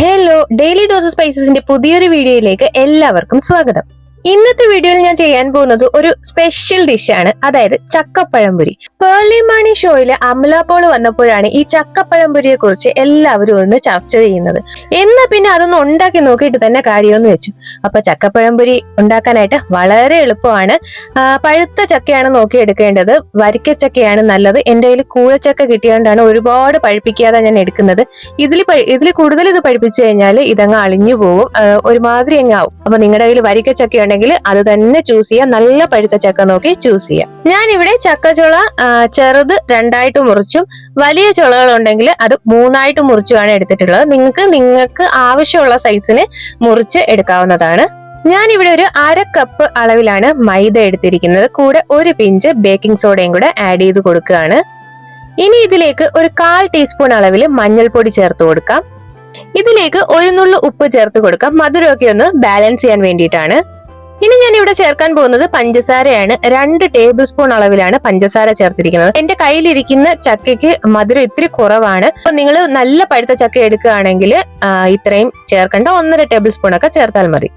Hello, daily dose സ്പൈസസിന്റെ പുതിയൊരു വീഡിയോയിലേക്ക് എല്ലാവർക്കും സ്വാഗതം. ഇന്നത്തെ വീഡിയോയിൽ ഞാൻ ചെയ്യാൻ പോകുന്നത് ഒരു സ്പെഷ്യൽ ഡിഷാണ്, അതായത് ചക്കപ്പഴംപൊരി. പേർലി മണി ഷോയില് അമല പോൾ വന്നപ്പോഴാണ് ഈ ചക്കപ്പഴംപൊരിയെ കുറിച്ച് എല്ലാവരും ഒന്ന് ചർച്ച ചെയ്യുന്നത്. എന്നാ പിന്നെ അതൊന്ന് ഉണ്ടാക്കി നോക്കിയിട്ട് തന്നെ കാര്യമെന്ന് വെച്ചു. അപ്പൊ ചക്കപ്പഴംപൊരി ഉണ്ടാക്കാനായിട്ട് വളരെ എളുപ്പമാണ്. പഴുത്ത ചക്കയാണ് നോക്കിയെടുക്കേണ്ടത്. വരിക്കച്ചക്കയാണ് നല്ലത്. എന്റെ കയ്യിൽ കൂഴച്ചക്ക കിട്ടിയോണ്ടാണ് ഒരുപാട് പഴുപ്പിക്കാതെ ഞാൻ എടുക്കുന്നത്. ഇതിൽ കൂടുതൽ ഇത് പഴുപ്പിച്ചു കഴിഞ്ഞാൽ ഇതങ്ങ് അളിഞ്ഞു പോകും, ഒരുമാതിരി അങ്ങ് ആവും. അപ്പൊ നിങ്ങളുടെ കയ്യിൽ വരിക്കച്ചക്ക ഉണ്ടെങ്കിൽ അത് തന്നെ ചൂസ് ചെയ്യാം. നല്ല പഴുത്ത ചക്ക നോക്കി ചൂസ് ചെയ്യാം. ഞാൻ ഇവിടെ ചക്കച്ചുള ചെറുത് 2ആയിട്ട് മുറിച്ചും വലിയ ചുളകൾ ഉണ്ടെങ്കിൽ അത് 3ആയിട്ട് മുറിച്ചുമാണ് എടുത്തിട്ടുള്ളത്. നിങ്ങൾക്ക് ആവശ്യമുള്ള സൈസിന് മുറിച്ച് എടുക്കാവുന്നതാണ്. ഞാൻ ഇവിടെ ഒരു 1/2 കപ്പ് അളവിലാണ് മൈദ എടുത്തിരിക്കുന്നത്. കൂടെ ഒരു പിഞ്ച് ബേക്കിംഗ് സോഡയും കൂടെ ആഡ് ചെയ്ത് കൊടുക്കുകയാണ്. ഇനി ഇതിലേക്ക് ഒരു 1/4 ടീസ്പൂൺ അളവിൽ മഞ്ഞൾപ്പൊടി ചേർത്ത് കൊടുക്കാം. ഇതിലേക്ക് ഒരു നുള്ളു ഉപ്പ് ചേർത്ത് കൊടുക്കാം, മധുരമൊക്കെ ഒന്ന് ബാലൻസ് ചെയ്യാൻ വേണ്ടിയിട്ടാണ്. ഇനി ഞാൻ ഇവിടെ ചേർക്കാൻ പോകുന്നത് പഞ്ചസാരയാണ്. 2 ടേബിൾ സ്പൂൺ അളവിലാണ് പഞ്ചസാര ചേർത്തിരിക്കുന്നത്. എന്റെ കയ്യിലിരിക്കുന്ന ചക്കയ്ക്ക് മധുരം ഇത്തിരി കുറവാണ്. അപ്പൊ നിങ്ങൾ നല്ല പഴുത്ത ചക്ക എടുക്കുകയാണെങ്കിൽ ഇത്രയും ചേർക്കേണ്ട, 1.5 ടേബിൾ സ്പൂൺ ഒക്കെ ചേർത്താൽ മതി.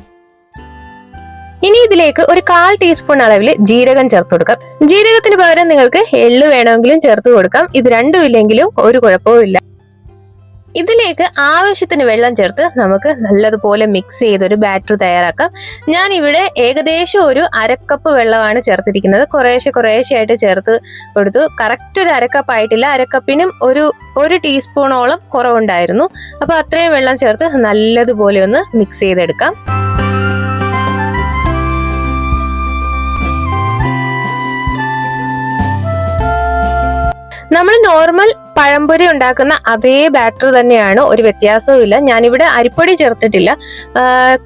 ഇനി ഇതിലേക്ക് ഒരു 1/4 ടീസ്പൂൺ അളവിൽ ജീരകം ചേർത്ത് കൊടുക്കാം. ജീരകത്തിന് പകരം നിങ്ങൾക്ക് എള്ള് വേണമെങ്കിലും ചേർത്ത് കൊടുക്കാം. ഇത് രണ്ടും ഇല്ലെങ്കിലും ഒരു കുഴപ്പവും. ഇതിലേക്ക് ആവശ്യത്തിന് വെള്ളം ചേർത്ത് നമുക്ക് നല്ലതുപോലെ മിക്സ് ചെയ്തൊരു ബാറ്റർ തയ്യാറാക്കാം. ഞാൻ ഇവിടെ ഏകദേശം ഒരു 1/2 കപ്പ് വെള്ളമാണ് ചേർത്തിരിക്കുന്നത്. കുറേശ്ശെയായിട്ട് ചേർത്ത് കൊടുത്തു. കറക്റ്റ് ഒരു 1/2 കപ്പ് ആയിട്ടില്ല. 1/2 കപ്പിനും ഒരു ടീസ്പൂണോളം കുറവുണ്ടായിരുന്നു. അപ്പൊ അത്രയും വെള്ളം ചേർത്ത് നല്ലതുപോലെ ഒന്ന് മിക്സ് ചെയ്തെടുക്കാം. നമ്മൾ നോർമൽ പഴംപൊരി ഉണ്ടാക്കുന്ന അതേ ബാറ്റർ തന്നെയാണ്, ഒരു വ്യത്യാസവും ഇല്ല. ഞാനിവിടെ അരിപ്പൊടി ചേർത്തിട്ടില്ല,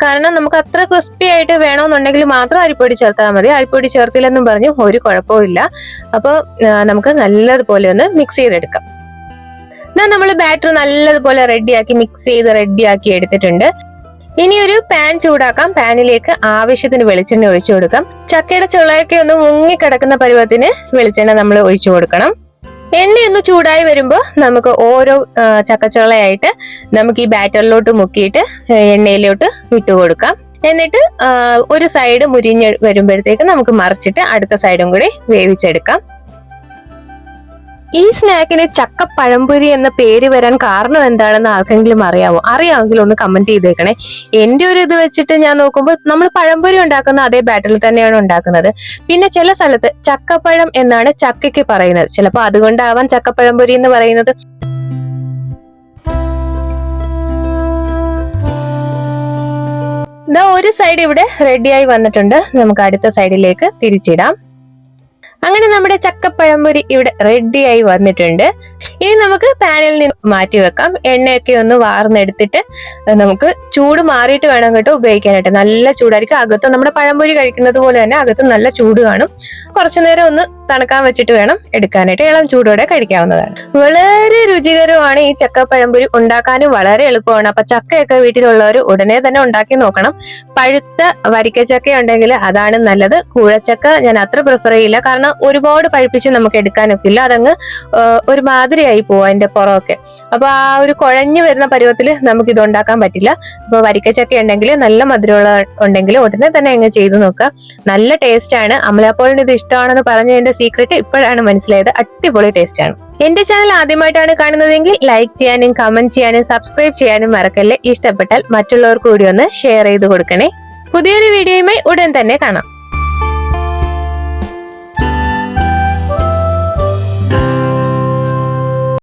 കാരണം നമുക്ക് അത്ര ക്രിസ്പി ആയിട്ട് വേണമെന്നുണ്ടെങ്കിൽ മാത്രം അരിപ്പൊടി ചേർത്താൽ മതി. അരിപ്പൊടി ചേർത്തില്ലെന്നും പറഞ്ഞു ഒരു കുഴപ്പവും ഇല്ല. അപ്പോൾ നമുക്ക് നല്ലതുപോലെ ഒന്ന് മിക്സ് ചെയ്തെടുക്കാം. നമ്മൾ ബാറ്റർ നല്ലതുപോലെ മിക്സ് ചെയ്ത് റെഡിയാക്കി എടുത്തിട്ടുണ്ട്. ഇനി ഒരു പാൻ ചൂടാക്കാം. പാനിലേക്ക് ആവശ്യത്തിന് വെളിച്ചെണ്ണ ഒഴിച്ചു കൊടുക്കാം. ചക്കയുടെ ചുളയൊക്കെ ഒന്ന് മുങ്ങിക്കിടക്കുന്ന പരുവത്തിന് വെളിച്ചെണ്ണ നമ്മൾ ഒഴിച്ചു കൊടുക്കണം. എണ്ണയൊന്ന് ചൂടായി വരുമ്പോൾ നമുക്ക് ഓരോ ചക്കച്ചുളയായിട്ട് നമുക്ക് ഈ ബാറ്ററിലോട്ട് മുക്കിയിട്ട് എണ്ണയിലോട്ട് വിട്ടുകൊടുക്കാം. എന്നിട്ട് ഒരു സൈഡ് മുരിഞ്ഞ് വരുമ്പോഴത്തേക്ക് നമുക്ക് മറിച്ചിട്ട് അടുത്ത സൈഡും കൂടി വേവിച്ചെടുക്കാം. ഈ സ്നാക്കിന് ചക്കപ്പഴംപൊരി എന്ന പേര് വരാൻ കാരണം എന്താണെന്ന് ആർക്കെങ്കിലും അറിയാമെങ്കിൽ ഒന്ന് കമന്റ് ചെയ്തേക്കണേ. എന്റെ ഒരു ഇത് വെച്ചിട്ട് ഞാൻ നോക്കുമ്പോൾ നമ്മൾ പഴംപൊരി ഉണ്ടാക്കുന്ന അതേ ബാറ്ററിൽ തന്നെയാണ് ഉണ്ടാക്കുന്നത്. പിന്നെ ചില സ്ഥലത്ത് ചക്കപ്പഴം എന്നാണ് ചക്കയ്ക്ക് പറയുന്നത്. ചിലപ്പോൾ അതുകൊണ്ടാവാൻ ചക്കപ്പഴംപൊരി എന്ന് പറയുന്നത്. ഒരു സൈഡ് ഇവിടെ റെഡിയായി വന്നിട്ടുണ്ട്. നമുക്ക് അടുത്ത സൈഡിലേക്ക് തിരിച്ചിടാം. അങ്ങനെ നമ്മുടെ ചക്കപ്പഴംപൊരി ഇവിടെ റെഡിയായി വന്നിട്ടുണ്ട്. ഇനി നമുക്ക് പാനിൽ നിന്ന് മാറ്റി വെക്കാം. എണ്ണയൊക്കെ ഒന്ന് വാർന്നെടുത്തിട്ട് നമുക്ക് ചൂട് മാറിയിട്ട് വേണം കേട്ടോ ഉപയോഗിക്കാനായിട്ട്. നല്ല ചൂടായിരിക്കും. അകത്ത് നമ്മുടെ പഴംപൊരി കഴിക്കുന്നത് പോലെ തന്നെ അകത്ത് നല്ല ചൂട് കാണും. കുറച്ചു നേരം ഒന്ന് തണുക്കാൻ വെച്ചിട്ട് വേണം എടുക്കാനായിട്ട്. ഇളം ചൂടോടെ കഴിക്കാവുന്നതാണ്. വളരെ രുചികരമാണ് ഈ ചക്കപ്പഴംപൊരി. ഉണ്ടാക്കാനും വളരെ എളുപ്പമാണ്. അപ്പൊ ചക്കയൊക്കെ വീട്ടിലുള്ളവർ ഉടനെ തന്നെ ഉണ്ടാക്കി നോക്കണം. പഴുത്ത വരിക്കച്ചക്ക ഉണ്ടെങ്കിൽ അതാണ് നല്ലത്. കൂഴച്ചക്ക ഞാൻ അത്ര പ്രിഫർ ചെയ്യില്ല, കാരണം ഒരുപാട് പഴുപ്പിച്ച് നമുക്ക് എടുക്കാനൊക്കെ ഇല്ല. അതങ്ങ് ഒരുമാതിരിയായി പോവും അതിന്റെ പുറമൊക്കെ. അപ്പൊ ആ ഒരു കുഴഞ്ഞു വരുന്ന പരുവത്തിൽ നമുക്ക് ഇത് ഉണ്ടാക്കാൻ പറ്റില്ല. അപ്പൊ വരിക്കച്ചക്ക ഉണ്ടെങ്കിൽ, നല്ല മധുരമുള്ള ഉണ്ടെങ്കിൽ ഉടനെ തന്നെ അങ്ങ് ചെയ്തു നോക്കുക. നല്ല ടേസ്റ്റ് ആണ്. അമലാപ്പോളിന് ഇത് ഇഷ്ടമാണെന്ന് പറഞ്ഞതിന്റെ സീക്രട്ട് ഇപ്പോഴാണ് മനസ്സിലായത്. അടിപൊളി ടേസ്റ്റ് ആണ്. എന്റെ ചാനൽ ആദ്യമായിട്ടാണ് കാണുന്നതെങ്കിൽ ലൈക്ക് ചെയ്യാനും കമന്റ് ചെയ്യാനും സബ്സ്ക്രൈബ് ചെയ്യാനും മറക്കല്ലേ. ഇഷ്ടപ്പെട്ടാൽ മറ്റുള്ളവർക്ക് കൂടി ഒന്ന് ഷെയർ ചെയ്ത് കൊടുക്കണേ. പുതിയൊരു വീഡിയോയുമായി ഉടൻ തന്നെ കാണാം.